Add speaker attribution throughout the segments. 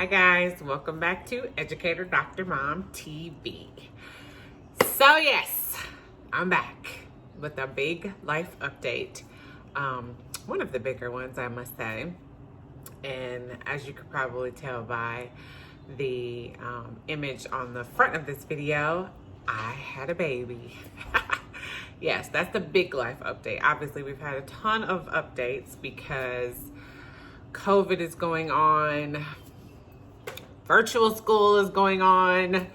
Speaker 1: guys, welcome back to Educator Dr. Mom TV. So yes, I'm back with a big life update. One of the bigger ones, I must say. And as you could probably tell by the image on the front of this video, I had a baby. Yes, that's the big life update. Obviously, we've had a ton of updates because COVID is going on. Virtual school is going on.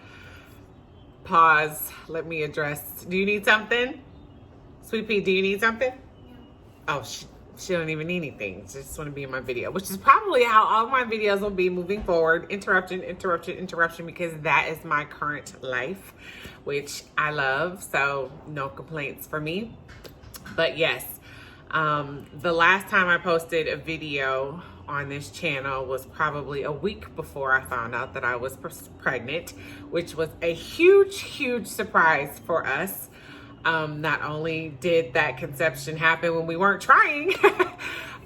Speaker 1: Pause. Let me address. Do you need something? Sweet Pea, do you need something? Oh, she don't even need anything. She just want to be in my video, which is probably how all my videos will be moving forward. Interruption, because that is my current life, which I love. So no complaints for me. But yes, the last time I posted a video on this channel was probably a week before I found out that I was pregnant, which was a huge surprise for us. Not only did that conception happen when we weren't trying,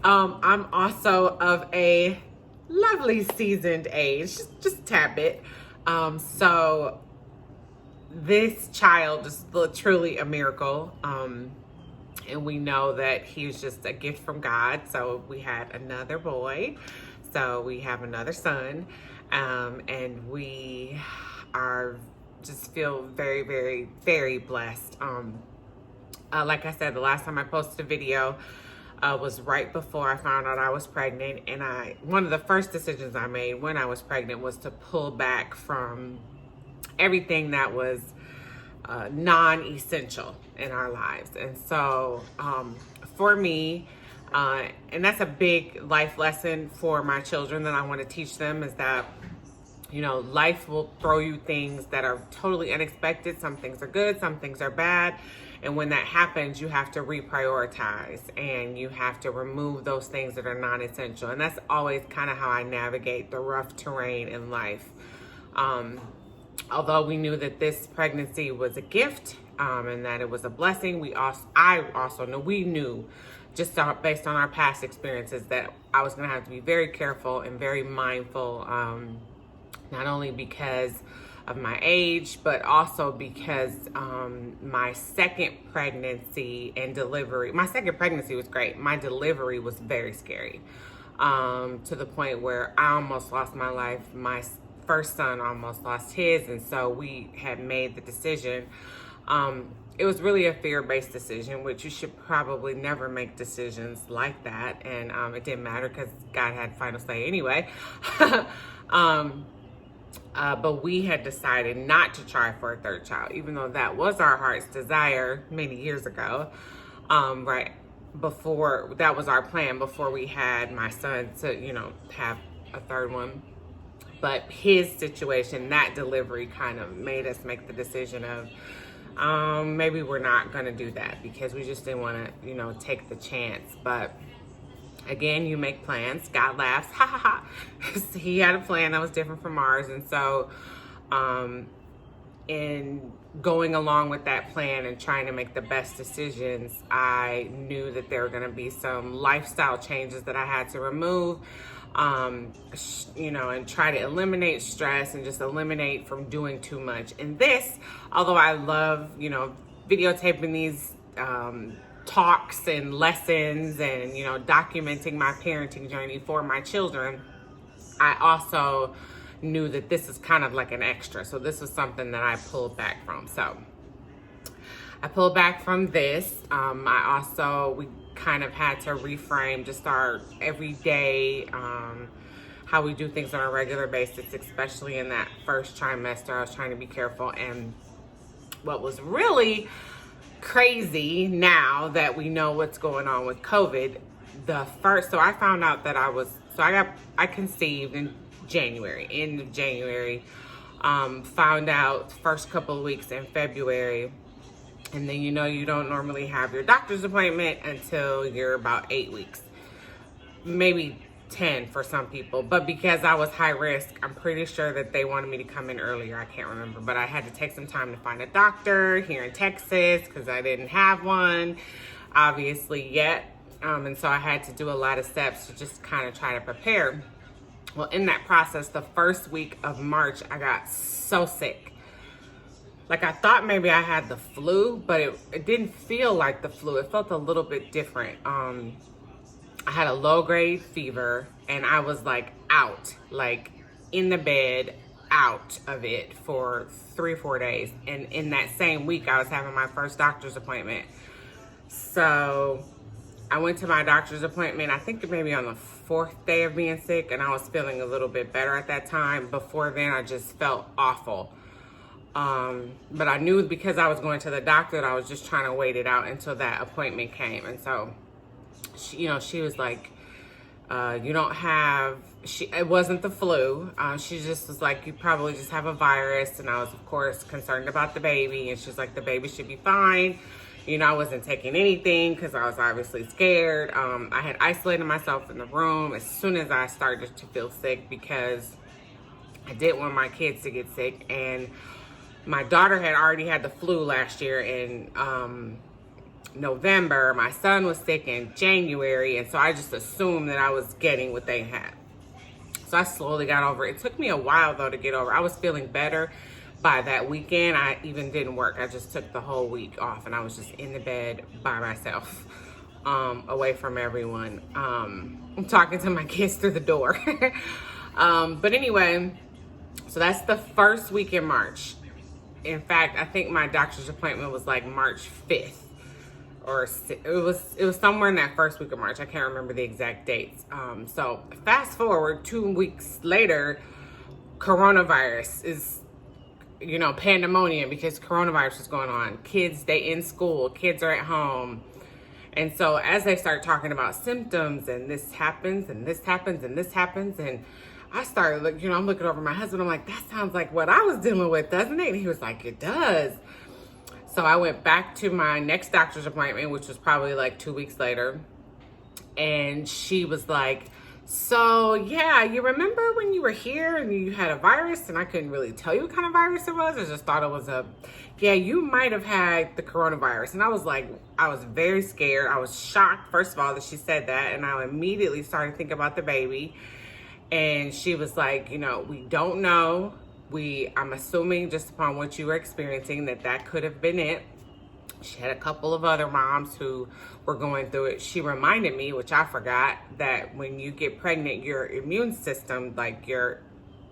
Speaker 1: I'm also of a lovely seasoned age, just a tad bit. So this child is truly a miracle. And we know that he was just a gift from God. So we had another boy. So we have another son. And we are just feel very blessed. Like I said, the last time I posted a video was right before I found out I was pregnant. And one of the first decisions I made when I was pregnant was to pull back from everything that was non-essential in our lives. And so for me, and that's a big life lesson for my children that I want to teach them, is that, you know, life will throw you things that are totally unexpected. Some things are good, some things are bad. And when that happens, you have to reprioritize and you have to remove those things that are non-essential. And that's always kind of how I navigate the rough terrain in life. Although we knew that this pregnancy was a gift and that it was a blessing, we knew just based on our past experiences that I was going to have to be very careful and very mindful, not only because of my age, but also because my second pregnancy and delivery, my second pregnancy was great. My delivery was very scary, to the point where I almost lost my life. My first son almost lost his, and so we had made the decision. It was really a fear-based decision, which you should probably never make decisions like that. And it didn't matter because God had final say anyway. But we had decided not to try for a third child, even though that was our heart's desire many years ago. Right before, that was our plan before we had my son, to, you know, have a third one. But his situation, that delivery kind of made us make the decision of maybe we're not going to do that, because we just didn't want to, you know, take the chance. But again, you make plans. God laughs. Ha ha ha. He had a plan that was different from ours. And so in going along with that plan and trying to make the best decisions, I knew that there were going to be some lifestyle changes that I had to remove. You know, and try to eliminate stress and just eliminate from doing too much. And this, although I love, you know, videotaping these talks and lessons and, you know, documenting my parenting journey for my children, I also knew that this is kind of like an extra. So this was something that I pulled back from. So I pulled back from this. We kind of had to reframe just our everyday, how we do things on a regular basis, especially in that first trimester. I was trying to be careful. And what was really crazy, now that we know what's going on with COVID, so I found out that I conceived in January, end of January, found out first couple of weeks in February. And then, you know, you don't normally have your doctor's appointment until you're about 8 weeks, maybe 10 for some people. But because I was high risk, I'm pretty sure that they wanted me to come in earlier. I can't remember, but I had to take some time to find a doctor here in Texas because I didn't have one, obviously, yet. And so I had to do a lot of steps to just kind of try to prepare. Well, in that process, the first week of March, I got so sick. Like, I thought maybe I had the flu, but it didn't feel like the flu. It felt a little bit different. I had a low grade fever, and I was like out, like in the bed, out of it for 3 or 4 days. And in that same week, I was having my first doctor's appointment. So I went to my doctor's appointment, I think maybe on the 4th day of being sick, and I was feeling a little bit better at that time. Before then, I just felt awful. But I knew because I was going to the doctor that I was just trying to wait it out until that appointment came. And so, she was like, you don't have, it wasn't the flu. She just was like, you probably just have a virus. And I was, of course, concerned about the baby. And she's like, the baby should be fine. I wasn't taking anything because I was obviously scared. I had isolated myself in the room as soon as I started to feel sick because I didn't want my kids to get sick. And my daughter had already had the flu last year in November. My son was sick in January. And so I just assumed that I was getting what they had. So I slowly got over it. It took me a while, though, to get over. I was feeling better. By that weekend, I even didn't work. I just took the whole week off, and I was just in the bed by myself, away from everyone. I'm talking to my kids through the door. But anyway, so that's the first week in March. In fact, I think my doctor's appointment was like March 5th, or it was somewhere in that first week of March. I can't remember the exact dates. So fast forward 2 weeks later, coronavirus is, pandemonium because coronavirus is going on. Kids, they in school, kids are at home. And so as they start talking about symptoms and this happens and this happens and this happens, and I started I'm looking over my husband. I'm like, that sounds like what I was dealing with, doesn't it? And he was like, it does. So I went back to my next doctor's appointment, which was probably like 2 weeks later. And she was like, so yeah, you remember when you were here and you had a virus? And I couldn't really tell you what kind of virus it was. I just thought it was you might have had the coronavirus. And I was like, I was very scared. I was shocked, first of all, that she said that. And I immediately started thinking about the baby. And she was like, we don't know. I'm assuming just upon what you were experiencing that could have been it. She had a couple of other moms who were going through it. She reminded me, which I forgot, that when you get pregnant, your immune system, like your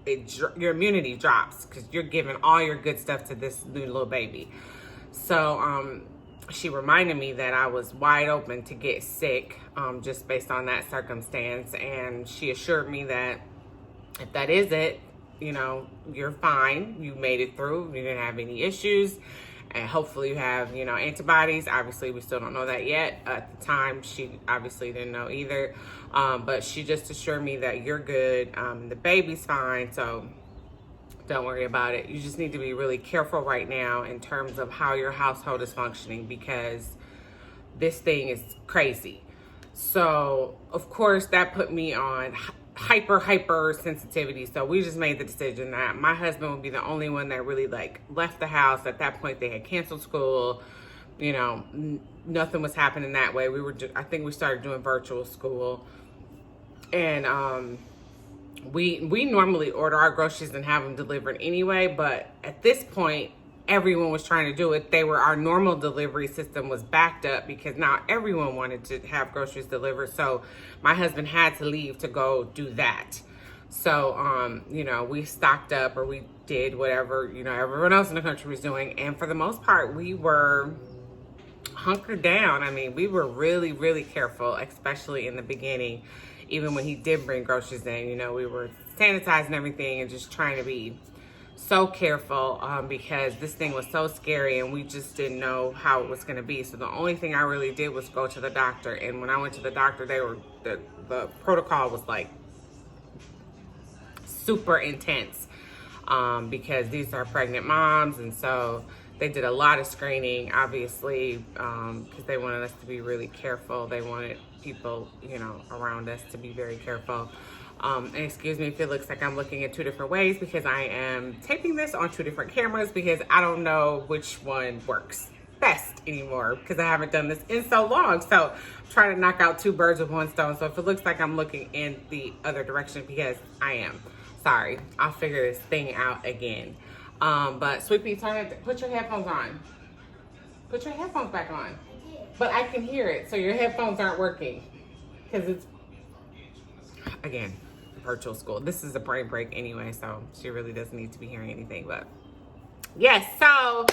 Speaker 1: immunity drops because you're giving all your good stuff to this new little baby. So she reminded me that I was wide open to get sick just based on that circumstance. And she assured me that if that is it, you're fine. You made it through. You didn't have any issues. And hopefully you have, antibodies. Obviously, we still don't know that yet. At the time, she obviously didn't know either. But she just assured me that you're good. The baby's fine, so don't worry about it. You just need to be really careful right now in terms of how your household is functioning because this thing is crazy. So, of course, that put me on hyper sensitivity. So we just made the decision that my husband would be the only one that really left the house. At that point, they had canceled school. Nothing was happening that way. I think we started doing virtual school. And we normally order our groceries and have them delivered anyway. But at this point, everyone was trying to do it. Our normal delivery system was backed up because now everyone wanted to have groceries delivered. So my husband had to leave to go do that. So, we stocked up, or we did whatever, everyone else in the country was doing. And for the most part, we were hunkered down. I mean, we were really, really careful, especially in the beginning. Even when he did bring groceries in, we were sanitizing everything and just trying to be so careful because this thing was so scary and we just didn't know how it was going to be. So the only thing I really did was go to the doctor. And when I went to the doctor, the protocol was super intense because these are pregnant moms. And so they did a lot of screening, obviously, because they wanted us to be really careful. They wanted people, around us to be very careful. And excuse me if it looks like I'm looking at 2 different ways because I am taping this on 2 different cameras because I don't know which one works. best anymore because I haven't done this in so long. So I'm trying to knock out two birds with one stone. So if it looks like I'm looking in the other direction, because I am. Sorry, I'll figure this thing out again. But Sweet put your headphones on. Put your headphones back on. But I can hear it, so your headphones aren't working. Because it's, again, virtual school. This is a brain break anyway, so she really doesn't need to be hearing anything. But yes, so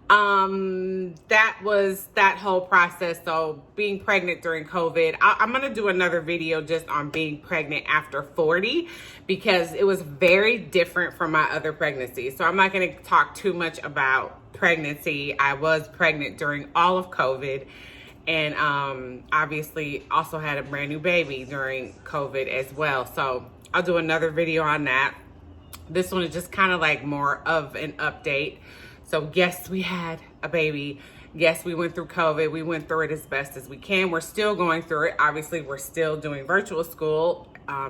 Speaker 1: that was that whole process. So being pregnant during COVID, I'm gonna do another video just on being pregnant after 40, because it was very different from my other pregnancies. So I'm not gonna talk too much about pregnancy. I was pregnant during all of COVID, and obviously also had a brand new baby during COVID as well. So I'll do another video on that. This one is just kind of like more of an update. So yes, we had a baby. Yes, we went through COVID. We went through it as best as we can. We're still going through it. Obviously, we're still doing virtual school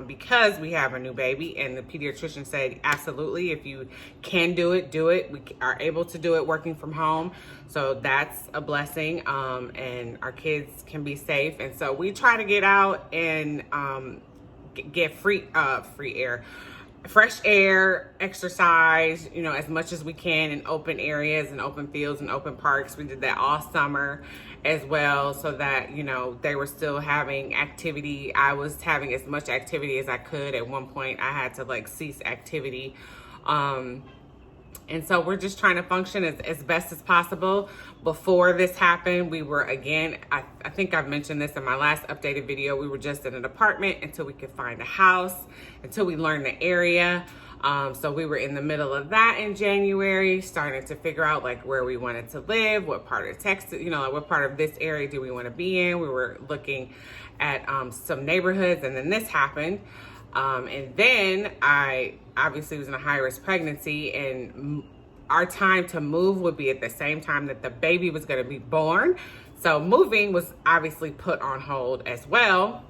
Speaker 1: because we have a new baby. And the pediatrician said, absolutely, if you can do it, do it. We are able to do it working from home. So that's a blessing. And our kids can be safe. And so we try to get out and get free air. Fresh air, exercise, you know, as much as we can in open areas and open fields and open parks. We did that all summer as well, so that, you know, they were still having activity. I was having as much activity as I could. At one point I had to like cease activity. And so we're just trying to function as best as possible. Before this happened, we were, again, I think I've mentioned this in my last updated video, we were just in an apartment until we could find a house, until we learned the area. So we were in the middle of that in January, starting to figure out like where we wanted to live, what part of Texas, you know, like what part of this area do we want to be in. We were looking at some neighborhoods, and then this happened. And then I obviously was in a high-risk pregnancy, and our time to move would be at the same time that the baby was going to be born. So moving was obviously put on hold as well,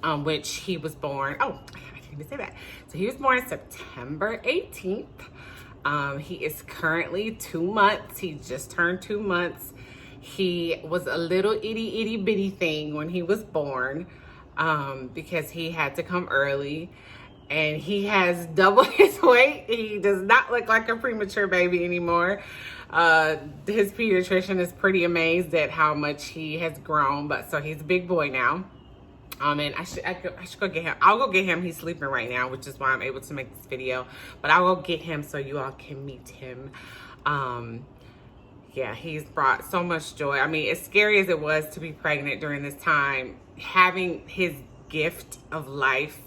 Speaker 1: which he was born. Oh, I didn't even say that. So he was born September 18th. He is currently 2 months. He just turned 2 months. He was a little itty bitty thing when he was born. Because he had to come early, and he has double his weight. He does not look like a premature baby anymore. His pediatrician is pretty amazed at how much he has grown, but so he's a big boy now. And I should go get him. I'll go get him. He's sleeping right now, which is why I'm able to make this video, but I'll go get him so you all can meet him. Yeah, he's brought so much joy. I mean, as scary as it was to be pregnant during this time, having his gift of life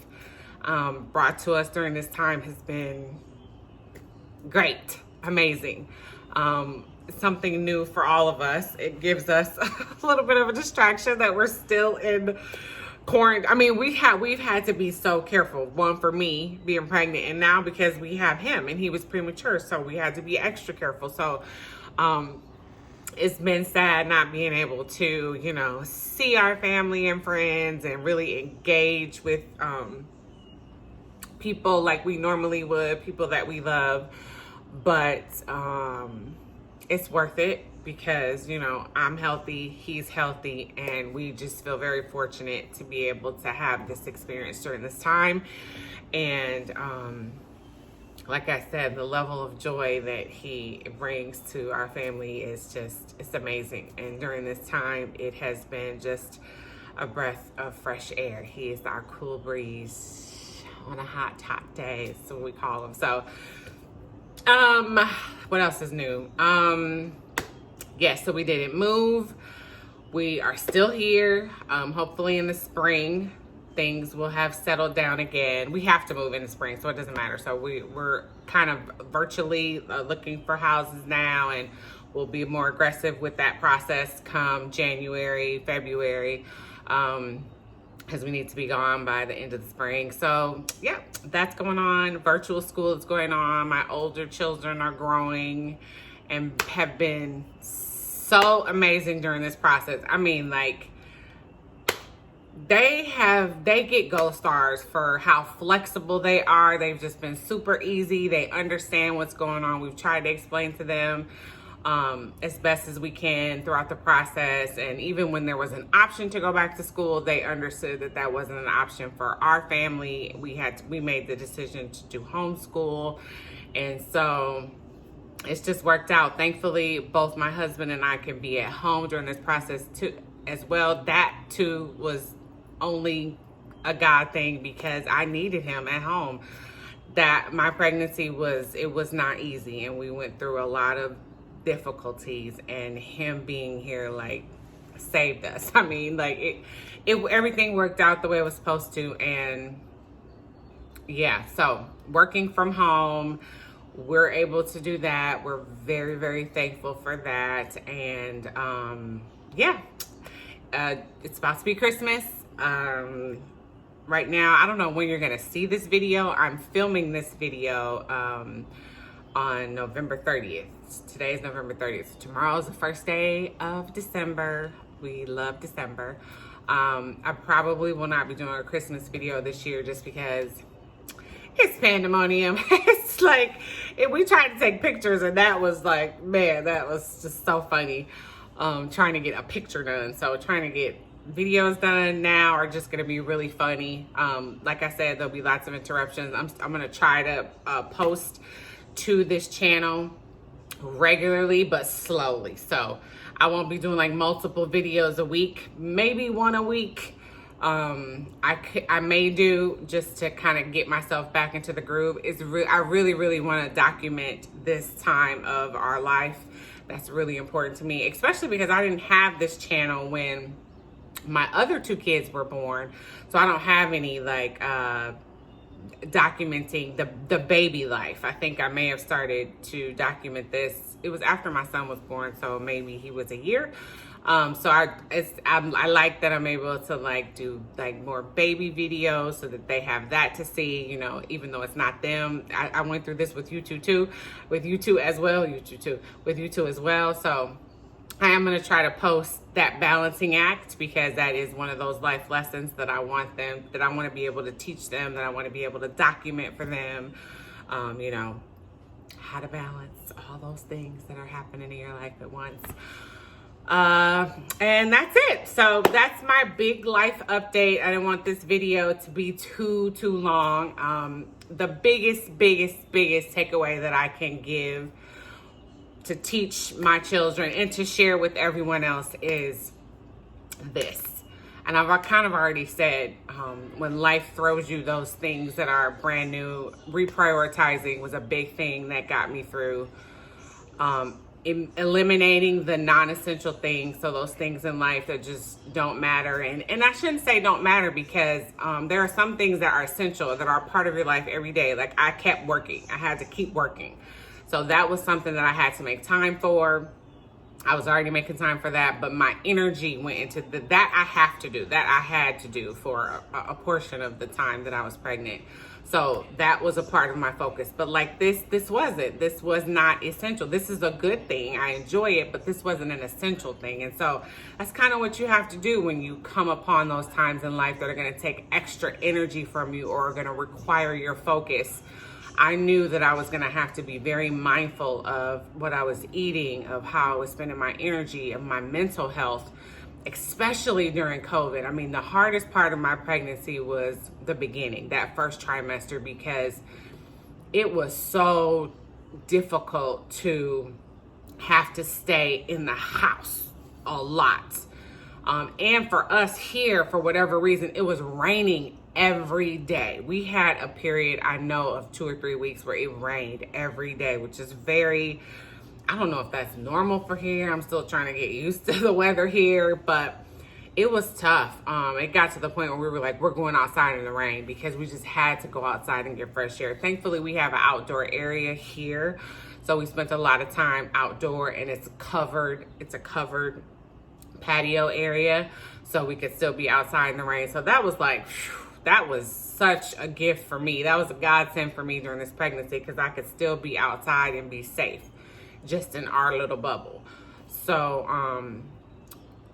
Speaker 1: brought to us during this time has been great, amazing. Something new for all of us. It gives us a little bit of a distraction that we're still in quarantine. I mean, we've had to be so careful. One, for me being pregnant, and now because we have him and he was premature, so we had to be extra careful. So it's been sad not being able to, you know, see our family and friends and really engage with people like we normally would, people that we love. But it's worth it because, you know, I'm healthy, he's healthy, and we just feel very fortunate to be able to have this experience during this time. And like I said, the level of joy that he brings to our family is just, it's amazing. And during this time, it has been just a breath of fresh air. He is our cool breeze on a hot day, that's what we call him. So, what else is new? Yes, so we didn't move. We are still here. Hopefully in the spring, things will have settled down again. We have to move in the spring, so it doesn't matter. So we're kind of virtually looking for houses now, and we'll be more aggressive with that process come January, February, because we need to be gone by the end of the spring. So yeah, that's going on. Virtual school is going on. My older children are growing and have been so amazing during this process. I mean, like, they get gold stars for how flexible they are. They've just been super easy. They understand what's going on. We've tried to explain to them as best as we can throughout the process. And even when there was an option to go back to school, they understood that that wasn't an option for our family. We made the decision to do homeschool. And so it's just worked out. Thankfully, both my husband and I can be at home during this process too, as well. That too was only a God thing because I needed him at home. That my pregnancy was not easy, and we went through a lot of difficulties, and him being here like saved us. I mean, like everything worked out the way it was supposed to. And yeah, so working from home, we're able to do that. We're very, very thankful for that. And yeah, it's about to be Christmas. Right now, I don't know when you're gonna see this video. I'm filming this video on November 30th. Today is November 30th. So tomorrow is the first day of December. We love December. I probably will not be doing a Christmas video this year just because it's pandemonium. It's like, we tried to take pictures and that was like, man, that was just so funny. Trying to get a picture done. So trying to get videos done now are just going to be really funny. Like I said, there'll be lots of interruptions. I'm going to try to post to this channel regularly but slowly. So I won't be doing like multiple videos a week, maybe one a week. I may do just to kind of get myself back into the groove. I really want to document this time of our life. That's really important to me, especially because I didn't have this channel when my other two kids were born. So I don't have any like documenting the baby life. I think I may have started to document this. It was after my son was born, so maybe he was a year. So I like that I'm able to like do like more baby videos so that they have that to see, you know, even though it's not them. I went through this with you two as well. So I am going to try to post that balancing act because that is one of those life lessons that I want to be able to teach them, that I want to be able to document for them, you know, how to balance all those things that are happening in your life at once. And that's it. So that's my big life update. I didn't want this video to be too long. The biggest takeaway that I can give to teach my children and to share with everyone else is this. And I've kind of already said, when life throws you those things that are brand new, reprioritizing was a big thing that got me through. Eliminating the non-essential things, so those things in life that just don't matter. And I shouldn't say don't matter because there are some things that are essential, that are part of your life every day. Like I kept working. I had to keep working. So that was something that I had to make time for. I was already making time for that, but my energy went into that I had to do for a portion of the time that I was pregnant. So that was a part of my focus. But like this was not essential. This is a good thing. I enjoy it, but this wasn't an essential thing. And so that's kind of what you have to do when you come upon those times in life that are going to take extra energy from you or are going to require your focus. I knew that I was going to have to be very mindful of what I was eating, of how I was spending my energy, of my mental health, especially during COVID. I mean, the hardest part of my pregnancy was the beginning, that first trimester, because it was so difficult to have to stay in the house a lot. And for us here, for whatever reason, it was raining every day. We had a period, I know, of 2 or 3 weeks where it rained every day, which is very, I don't know if that's normal for here. I'm still trying to get used to the weather here, but it was tough. It got to the point where we were like, we're going outside in the rain because we just had to go outside and get fresh air. Thankfully, we have an outdoor area here. So we spent a lot of time outdoor, and it's a covered patio area. So we could still be outside in the rain. So that was like, that was such a gift for me. That was a godsend for me during this pregnancy because I could still be outside and be safe just in our little bubble. So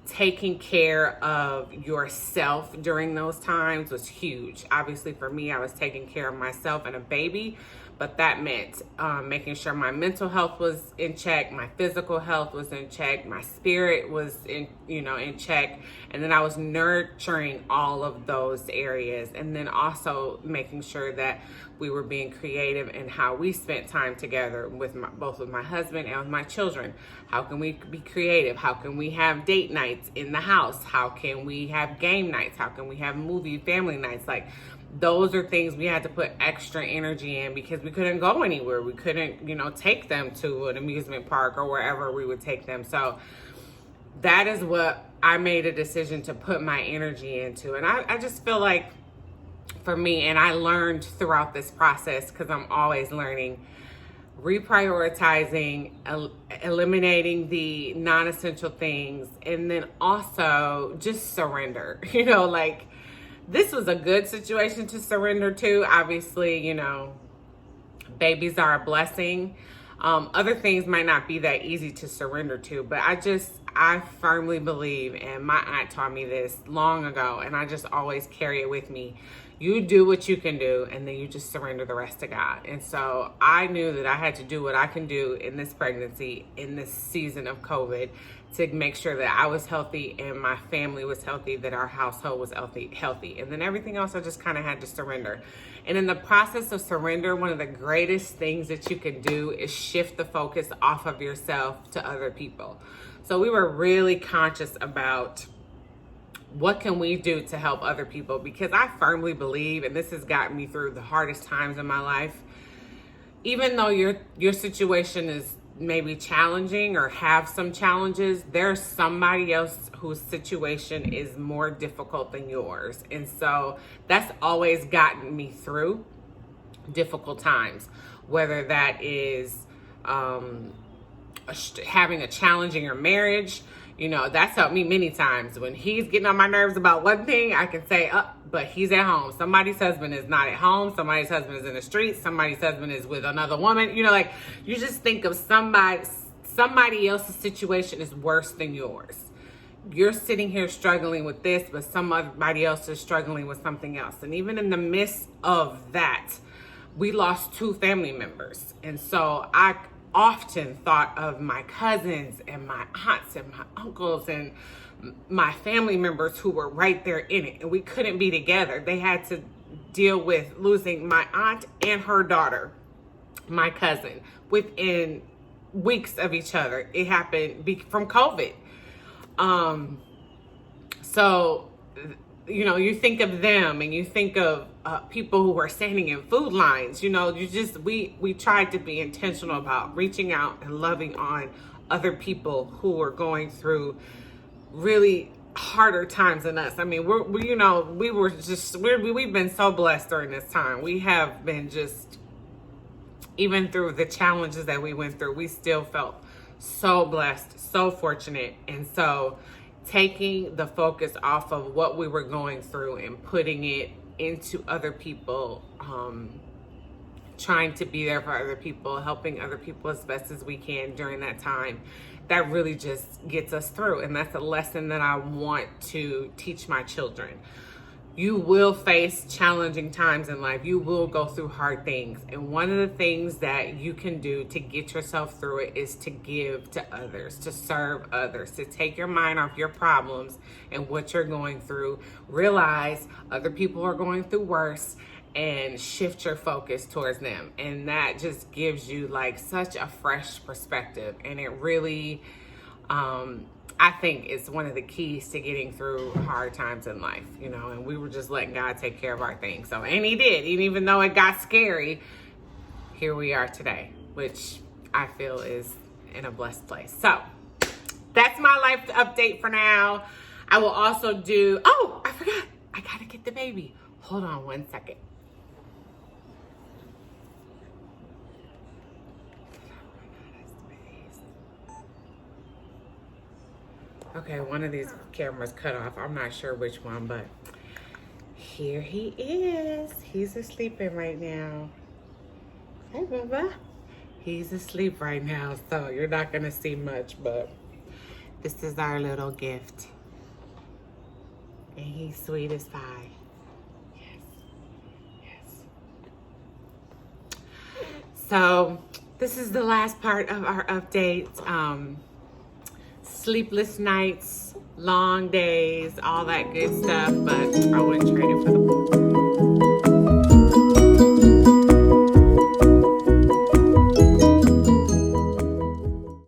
Speaker 1: taking care of yourself during those times was huge. Obviously for me, I was taking care of myself and a baby, but that meant making sure my mental health was in check, my physical health was in check, my spirit was in check, and then I was nurturing all of those areas, and then also making sure that we were being creative in how we spent time together with both with my husband and with my children. How can we be creative? How can we have date nights in the house? How can we have game nights? How can we have movie family nights? Like, those are things we had to put extra energy in because we couldn't go anywhere. We couldn't, take them to an amusement park or wherever we would take them. So that is what I made a decision to put my energy into. And I just feel like for me, and I learned throughout this process, because I'm always learning, reprioritizing, eliminating the non-essential things, and then also just surrender. This was a good situation to surrender to. Obviously, babies are a blessing. Other things might not be that easy to surrender to, but I firmly believe, and my aunt taught me this long ago, and I just always carry it with me. You do what you can do, and then you just surrender the rest to God. And so I knew that I had to do what I can do in this pregnancy, in this season of COVID, to make sure that I was healthy and my family was healthy, that our household was healthy. And then everything else I just kind of had to surrender. And in the process of surrender, one of the greatest things that you can do is shift the focus off of yourself to other people. So we were really conscious about what can we do to help other people, because I firmly believe, and this has gotten me through the hardest times in my life, even though your situation is maybe challenging or have some challenges, there's somebody else whose situation is more difficult than yours. And so that's always gotten me through difficult times, whether that is having a challenging marriage. That's helped me many times. When he's getting on my nerves about one thing, I can say, but he's at home. Somebody's husband is not at home. Somebody's husband is in the streets. Somebody's husband is with another woman. You just think of somebody else's situation is worse than yours. You're sitting here struggling with this, but somebody else is struggling with something else. And even in the midst of that, we lost 2 family members. And so I often thought of my cousins and my aunts and my uncles and my family members who were right there in it, and we couldn't be together. They had to deal with losing my aunt and her daughter, my cousin, within weeks of each other. It happened from COVID. So you think of them, and you think of people who are standing in food lines. We tried to be intentional about reaching out and loving on other people who are going through really harder times than us. I mean, we've been so blessed during this time. We have been even through the challenges that we went through, we still felt so blessed, so fortunate. And so taking the focus off of what we were going through and putting it into other people, trying to be there for other people, helping other people as best as we can during that time, that really just gets us through. And that's a lesson that I want to teach my children. You will face challenging times in life. You will go through hard things. And one of the things that you can do to get yourself through it is to give to others, to serve others, to take your mind off your problems and what you're going through. Realize other people are going through worse, and shift your focus towards them. And that just gives you such a fresh perspective. And it really, I think it's one of the keys to getting through hard times in life, and we were just letting God take care of our things. So, and he did. And even though it got scary, here we are today, which I feel is in a blessed place. So that's my life update for now. I will also I forgot. I got to get the baby. Hold on one second. Okay, one of these cameras cut off. I'm not sure which one, but here he is. He's asleep right now. Hey, Bubba. He's asleep right now, so you're not going to see much, but this is our little gift. And he's sweet as pie. Yes. Yes. So this is the last part of our update. Sleepless nights, long days, all that good stuff, but I was